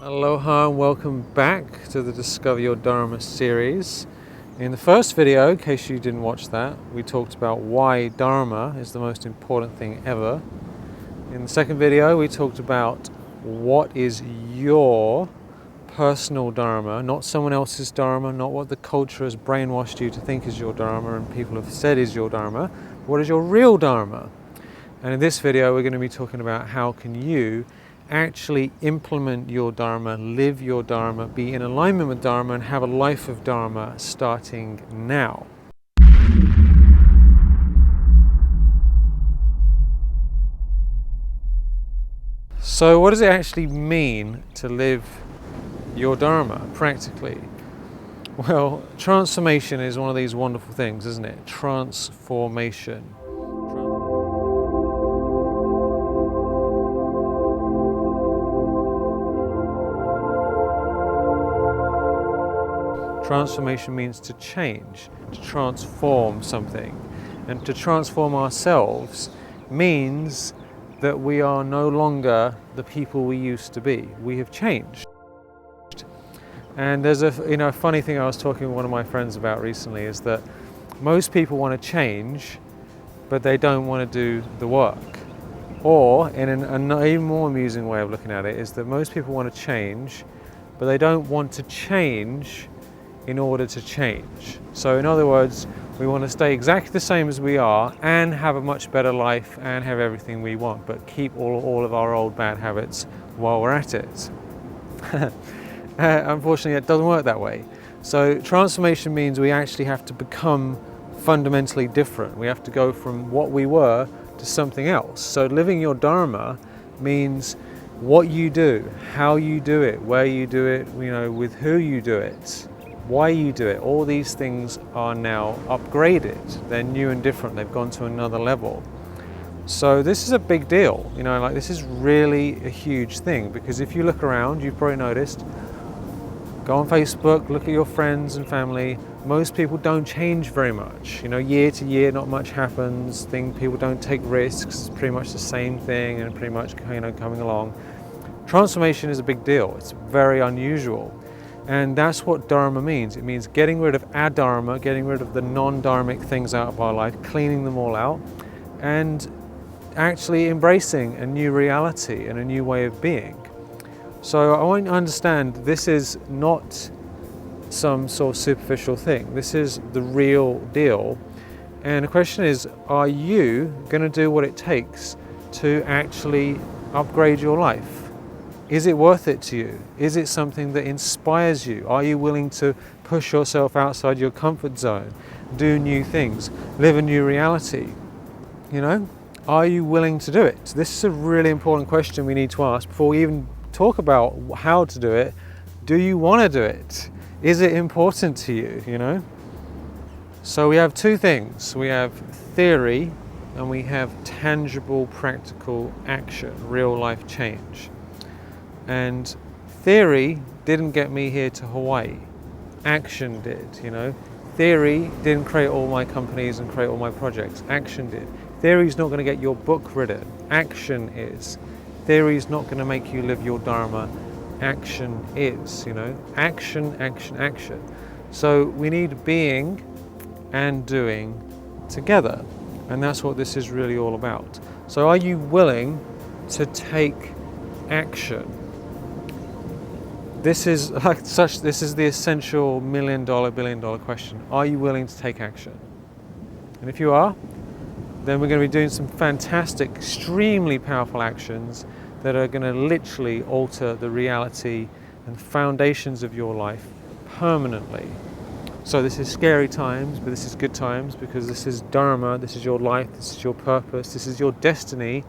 Aloha and welcome back to the Discover Your Dharma series. In the first video, in case you didn't watch that, we talked about why Dharma is the most important thing ever. In the second video, we talked about what is your personal Dharma, not someone else's Dharma, not what the culture has brainwashed you to think is your Dharma and people have said is your Dharma. What is your real Dharma? And in this video, we're going to be talking about how can you actually implement your Dharma, live your Dharma, be in alignment with Dharma, and have a life of Dharma starting now. So what does it actually mean to live your Dharma practically? Well, transformation is one of these wonderful things, isn't it? Transformation. Transformation means to change, to transform something. And to transform ourselves means that we are no longer the people we used to be. We have changed. And there's a funny thing I was talking with one of my friends about recently is that most people want to change, but they don't want to do the work. Or, in an even more amusing way of looking at it, is that most people want to change, but they don't want to change in order to change. So in other words, we want to stay exactly the same as we are and have a much better life and have everything we want, but keep all of our old bad habits while we're at it. Unfortunately, it doesn't work that way. So transformation means we actually have to become fundamentally different. We have to go from what we were to something else. So living your Dharma means what you do, how you do it, where you do it, with who you do it, why you do it. All these things are now upgraded. They're new and different. They've gone to another level. So this is a big deal. This is really a huge thing, because if you look around, you've probably noticed, go on Facebook, look at your friends and family, most people don't change very much. Year to year, not much happens. People don't take risks. It's pretty much the same thing and pretty much coming along. Transformation is a big deal. It's very unusual. And that's what Dharma means. It means getting rid of adharma, getting rid of the non-dharmic things out of our life, cleaning them all out, and actually embracing a new reality and a new way of being. So I want you to understand this is not some sort of superficial thing. This is the real deal. And the question is, are you going to do what it takes to actually upgrade your life? Is it worth it to you? Is it something that inspires you? Are you willing to push yourself outside your comfort zone, do new things, live a new reality? Are you willing to do it? This is a really important question we need to ask before we even talk about how to do it. Do you want to do it? Is it important to you, So we have two things. We have theory and we have tangible, practical action, real life change. And theory didn't get me here to Hawaii. Action did, Theory didn't create all my companies and create all my projects. Action did. Theory is not going to get your book written. Action is. Theory is not going to make you live your Dharma. Action is, Action, action, action. So we need being and doing together. And that's what this is really all about. So are you willing to take action? This is the essential $1 million, $1 billion question. Are you willing to take action? And if you are, then we're going to be doing some fantastic, extremely powerful actions that are going to literally alter the reality and foundations of your life permanently. So this is scary times, but this is good times, because this is Dharma, this is your life, this is your purpose, this is your destiny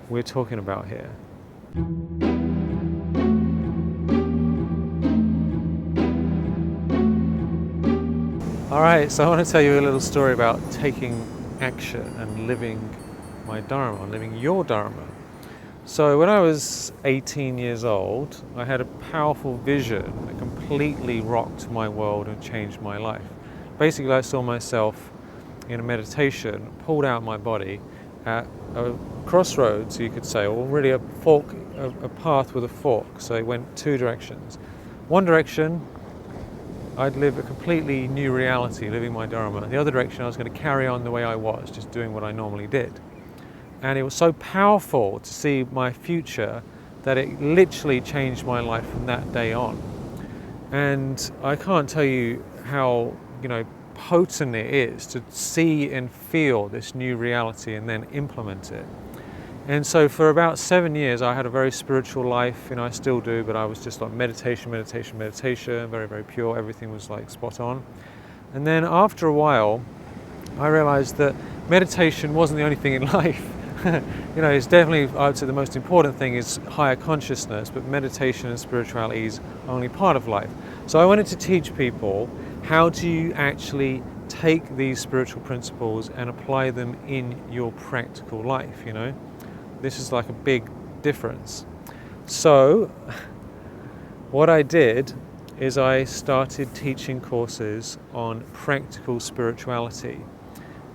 we're talking about here. All right, so I want to tell you a little story about taking action and living my Dharma, living your Dharma. So when I was 18 years old, I had a powerful vision that completely rocked my world and changed my life. Basically, I saw myself in a meditation, pulled out my body at a crossroads, you could say, or really a fork, a path with a fork. So it went two directions. One direction, I'd live a completely new reality, living my Dharma. The other direction, I was going to carry on the way I was, just doing what I normally did. And it was so powerful to see my future that it literally changed my life from that day on. And I can't tell you how, potent it is to see and feel this new reality and then implement it. And so for about 7 years, I had a very spiritual life, I still do, but I was just like meditation, very, very pure. Everything was like spot on. And then after a while, I realized that meditation wasn't the only thing in life. It's definitely, I would say the most important thing is higher consciousness, but meditation and spirituality is only part of life. So I wanted to teach people how do you actually take these spiritual principles and apply them in your practical life, This is like a big difference. So what I did is I started teaching courses on practical spirituality,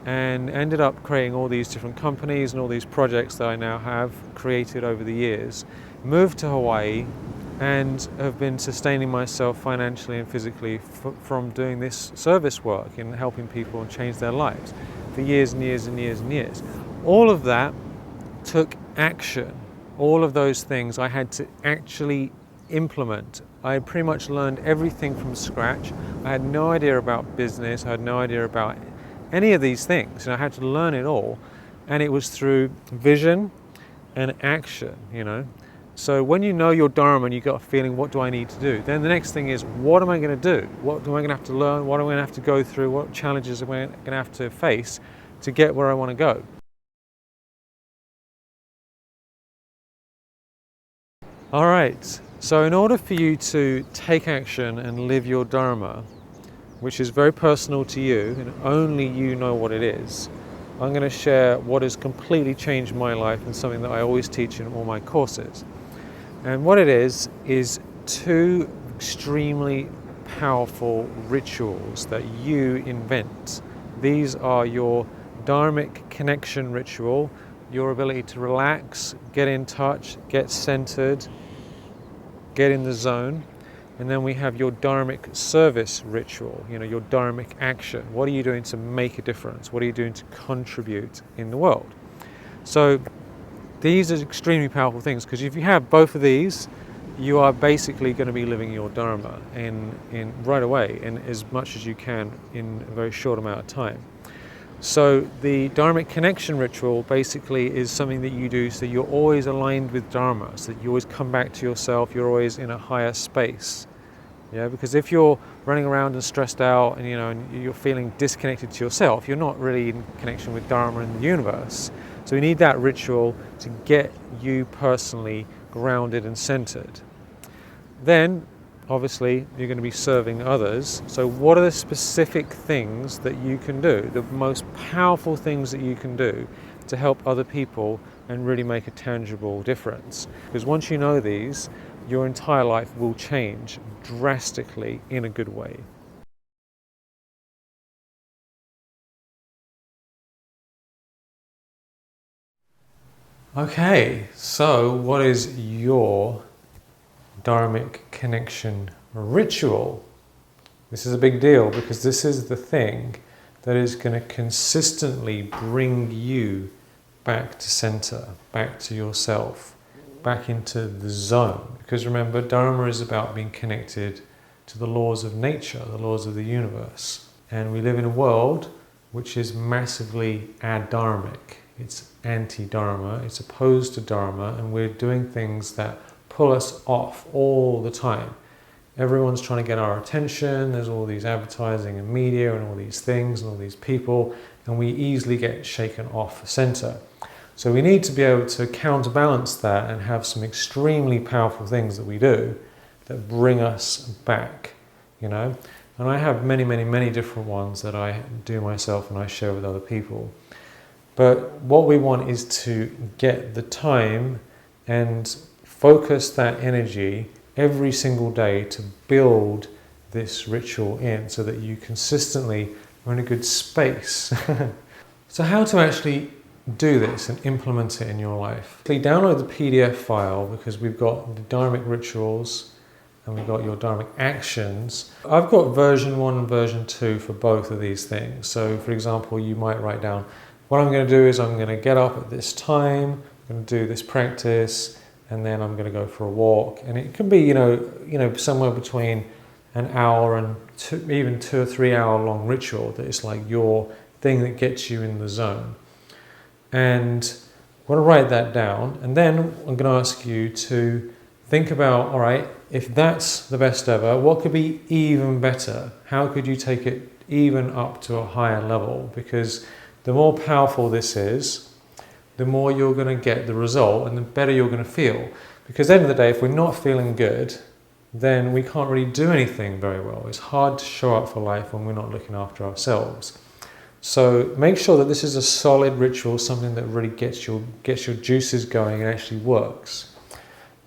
and ended up creating all these different companies and all these projects that I now have created over the years. Moved to Hawaii and have been sustaining myself financially and physically from doing this service work and helping people and change their lives for years and years and years and years. All of that took action. All of those things I had to actually implement. I had pretty much learned everything from scratch. I had no idea about business. I had no idea about any of these things, and I had to learn it all, and it was through vision and action, So when you know your Dharma and you got a feeling, what do I need to do? Then the next thing is, what am I going to do? What am I going to have to learn? What am I going to have to go through? What challenges am I going to have to face to get where I want to go? All right, so in order for you to take action and live your Dharma, which is very personal to you, and only you know what it is, I'm going to share what has completely changed my life and something that I always teach in all my courses. And what it is two extremely powerful rituals that you invent. These are your dharmic connection ritual, your ability to relax, get in touch, get centered, get in the zone. And then we have your dharmic service ritual, your dharmic action. What are you doing to make a difference? What are you doing to contribute in the world? So these are extremely powerful things, because if you have both of these, you are basically going to be living your Dharma in right away, in as much as you can in a very short amount of time. So the dharmic connection ritual basically is something that you do so you're always aligned with Dharma, so that you always come back to yourself, you're always in a higher space. Because if you're running around and stressed out and and you're feeling disconnected to yourself, you're not really in connection with Dharma and the universe. So you need that ritual to get you personally grounded and centered. Then obviously you're going to be serving others. So what are the specific things that you can do, the most powerful things that you can do to help other people and really make a tangible difference? Because once you know these, your entire life will change drastically in a good way. Okay, so what is your dharmic connection ritual? This is a big deal, because this is the thing that is going to consistently bring you back to center, back to yourself, back into the zone. Because remember, Dharma is about being connected to the laws of nature, the laws of the universe. And we live in a world which is massively adharmic. It's anti-Dharma, it's opposed to Dharma, and we're doing things that pull us off all the time. Everyone's trying to get our attention, there's all these advertising and media and all these things and all these people, and we easily get shaken off center. So we need to be able to counterbalance that and have some extremely powerful things that we do that bring us back, And I have many, many, many different ones that I do myself and I share with other people. But what we want is to get the time and focus that energy every single day to build this ritual in so that you consistently are in a good space. So how to actually do this and implement it in your life? Please download the PDF file, because we've got the Dharmic rituals and we've got your Dharmic actions. I've got version 1 and version 2 for both of these things. So for example, you might write down, what I'm going to do is I'm going to get up at this time, I'm going to do this practice, and then I'm going to go for a walk. And it can be, you know, somewhere between an hour and even 2 or 3 hour long ritual that is like your thing that gets you in the zone. And I want to write that down, and then I'm going to ask you to think about, all right, if that's the best ever, what could be even better? How could you take it even up to a higher level? Because the more powerful this is, the more you're going to get the result and the better you're going to feel. Because at the end of the day, if we're not feeling good, then we can't really do anything very well. It's hard to show up for life when we're not looking after ourselves. So make sure that this is a solid ritual, something that really gets your juices going and actually works.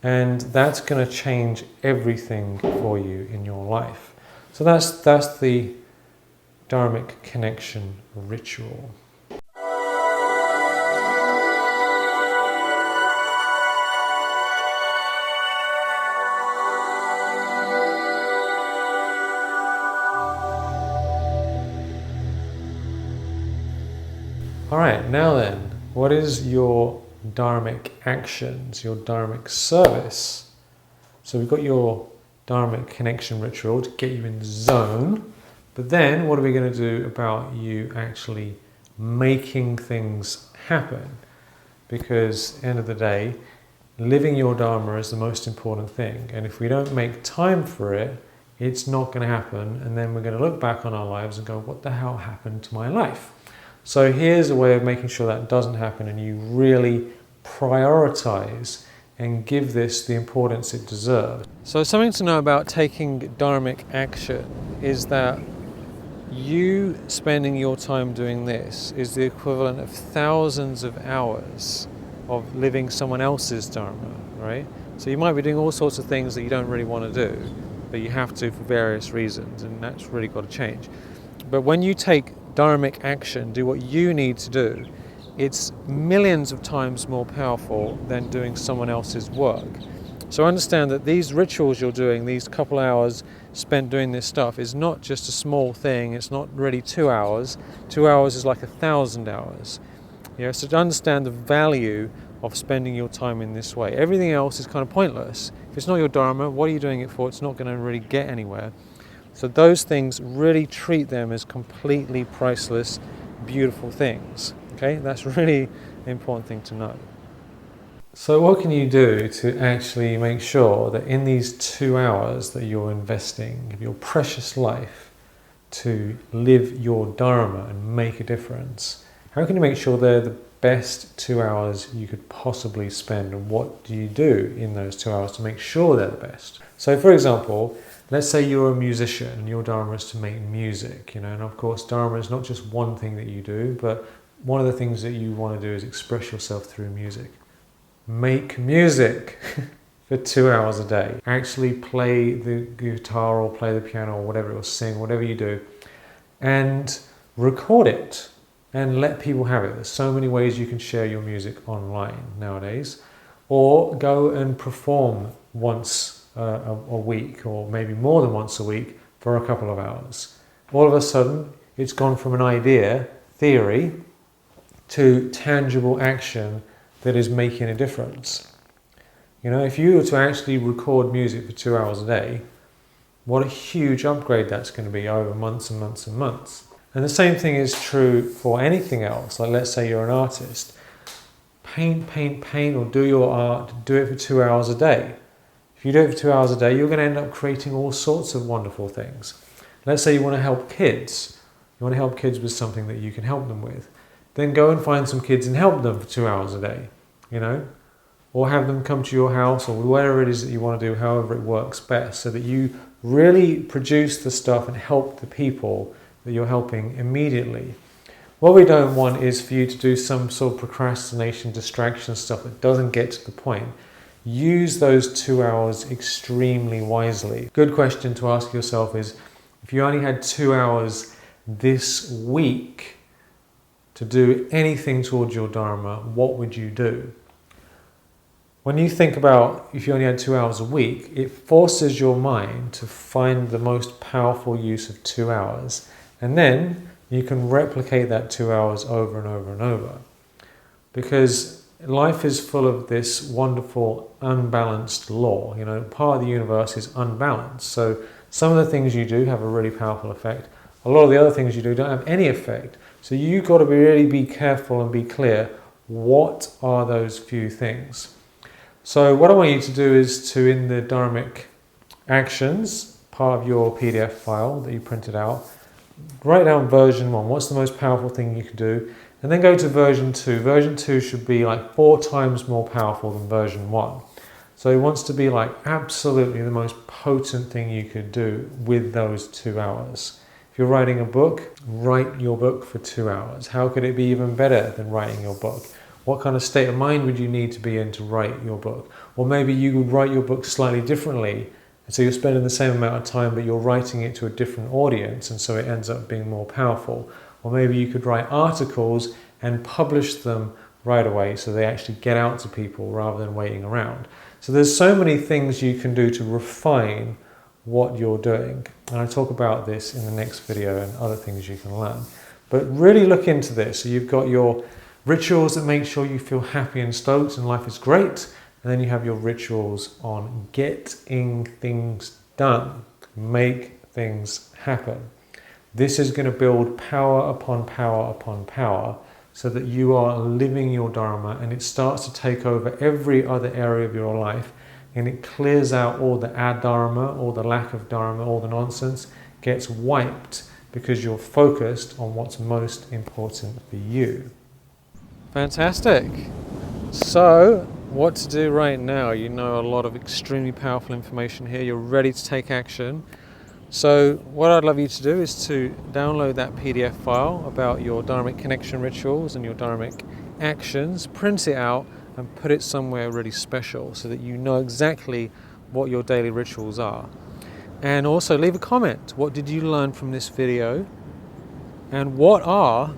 And that's going to change everything for you in your life. So that's the Dharmic connection ritual. All right, now then, what is your Dharmic actions, your Dharmic service? So we've got your Dharmic connection ritual to get you in the zone, but then what are we going to do about you actually making things happen? Because at the end of the day, living your Dharma is the most important thing, and if we don't make time for it, it's not going to happen, and then we're going to look back on our lives and go, what the hell happened to my life? So here's a way of making sure that doesn't happen, and you really prioritize and give this the importance it deserves. So something to know about taking Dharmic action is that you spending your time doing this is the equivalent of thousands of hours of living someone else's Dharma, right? So you might be doing all sorts of things that you don't really want to do, but you have to for various reasons, and that's really got to change. But when you take Dharmic action, do what you need to do, it's millions of times more powerful than doing someone else's work. So understand that these rituals you're doing, these couple hours spent doing this stuff, is not just a small thing. It's not really 2 hours. 2 hours is like 1,000 hours. So to understand the value of spending your time in this way. Everything else is kind of pointless. If it's not your Dharma, what are you doing it for? It's not going to really get anywhere. So those things, really treat them as completely priceless, beautiful things. Okay, that's really an important thing to know. So what can you do to actually make sure that in these 2 hours that you're investing of your precious life to live your Dharma and make a difference, how can you make sure they're the best 2 hours you could possibly spend, and what do you do in those 2 hours to make sure they're the best? So for example, let's say you're a musician and your Dharma is to make music, and of course Dharma is not just one thing that you do, but one of the things that you want to do is express yourself through music. Make music for 2 hours a day. Actually play the guitar or play the piano or whatever, or sing, whatever you do, and record it and let people have it. There's so many ways you can share your music online nowadays. Or go and perform once a week, or maybe more than once a week, for a couple of hours. All of a sudden, it's gone from an idea, theory, to tangible action that is making a difference. If you were to actually record music for 2 hours a day, what a huge upgrade that's going to be over months and months and months. And the same thing is true for anything else. Like, let's say you're an artist. Paint, or do your art, do it for 2 hours a day. If you do it for 2 hours a day, you're going to end up creating all sorts of wonderful things. Let's say you want to help kids. You want to help kids with something that you can help them with. Then go and find some kids and help them for 2 hours a day, or have them come to your house, or whatever it is that you want to do, however it works best, so that you really produce the stuff and help the people that you're helping immediately. What we don't want is for you to do some sort of procrastination, distraction stuff that doesn't get to the point. Use those 2 hours extremely wisely. Good question to ask yourself is, if you only had 2 hours this week to do anything towards your Dharma, what would you do? When you think about if you only had 2 hours a week, it forces your mind to find the most powerful use of 2 hours. And then you can replicate that 2 hours over and over and over. Because life is full of this wonderful unbalanced law. You know, part of the universe is unbalanced. So some of the things you do have a really powerful effect. A lot of the other things you do don't have any effect. So you've got to really be careful and be clear, what are those few things? So what I want you to do is to, in the Dharmic actions, part of your PDF file that you printed out, write down version 1, what's the most powerful thing you can do, and then go to version 2. Version 2 should be like 4 times more powerful than version 1. So it wants to be like absolutely the most potent thing you could do with those 2 hours. If you're writing a book, write your book for 2 hours. How could it be even better than writing your book? What kind of state of mind would you need to be in to write your book? Or maybe you would write your book slightly differently, so you're spending the same amount of time, but you're writing it to a different audience, and so it ends up being more powerful. Or maybe you could write articles and publish them right away, so they actually get out to people rather than waiting around. So there's so many things you can do to refine what you're doing. And I talk about this in the next video and other things you can learn. But really look into this. So you've got your rituals that make sure you feel happy and stoked and life is great. And then you have your rituals on getting things done. Make things happen. This is going to build power upon power upon power so that you are living your Dharma and it starts to take over every other area of your life, and it clears out all the adharma, all the lack of Dharma, all the nonsense gets wiped because you're focused on what's most important for you. Fantastic. So, what to do right now? You know a lot of extremely powerful information here. You're ready to take action. So what I'd love you to do is to download that PDF file about your Dharmic connection rituals and your Dharmic actions, print it out and put it somewhere really special so that you know exactly what your daily rituals are. And also leave a comment. What did you learn from this video? And what are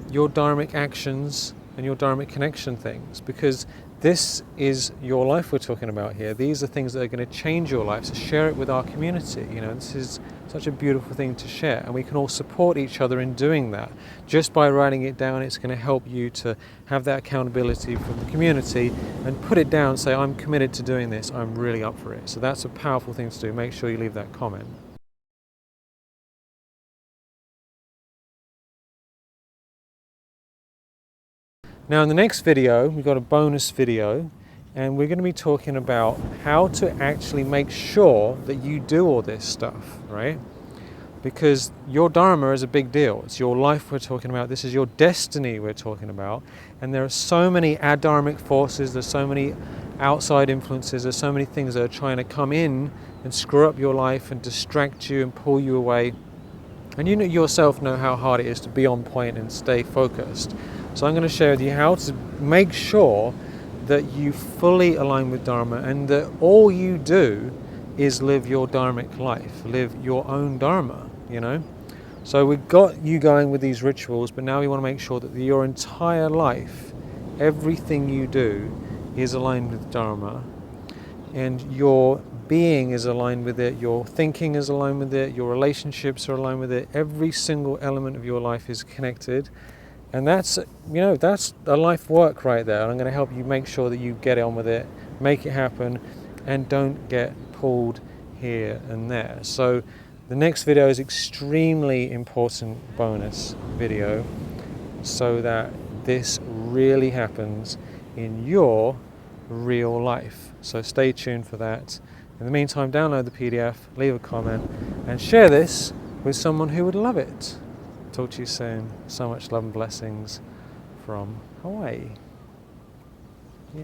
your Dharmic actions and your Dharmic connection things? Because this is your life we're talking about here. These are things that are going to change your life. So share it with our community. You know, this is such a beautiful thing to share, and we can all support each other in doing that. Just by writing it down, it's going to help you to have that accountability from the community and put it down, say, I'm committed to doing this, I'm really up for it. So that's a powerful thing to do. Make sure you leave that comment. Now in the next video, we've got a bonus video, and we're going to be talking about how to actually make sure that you do all this stuff, right? Because your Dharma is a big deal. It's your life we're talking about. This is your destiny we're talking about. And there are so many adharmic forces, there's so many outside influences, there's so many things that are trying to come in and screw up your life and distract you and pull you away. And you yourself know how hard it is to be on point and stay focused. So I'm going to share with you how to make sure that you fully align with Dharma and that all you do is live your Dharmic life, live your own Dharma, you know. So we've got you going with these rituals, but now we want to make sure that your entire life, everything you do is aligned with Dharma, and your being is aligned with it, your thinking is aligned with it, your relationships are aligned with it, every single element of your life is connected. And that's, you know, that's a life work right there. And I'm going to help you make sure that you get on with it, make it happen, and don't get pulled here and there. So the next video is extremely important bonus video so that this really happens in your real life. So stay tuned for that. In the meantime, download the PDF, leave a comment, and share this with someone who would love it. Talk to you soon. So much love and blessings from Hawaii. Yay.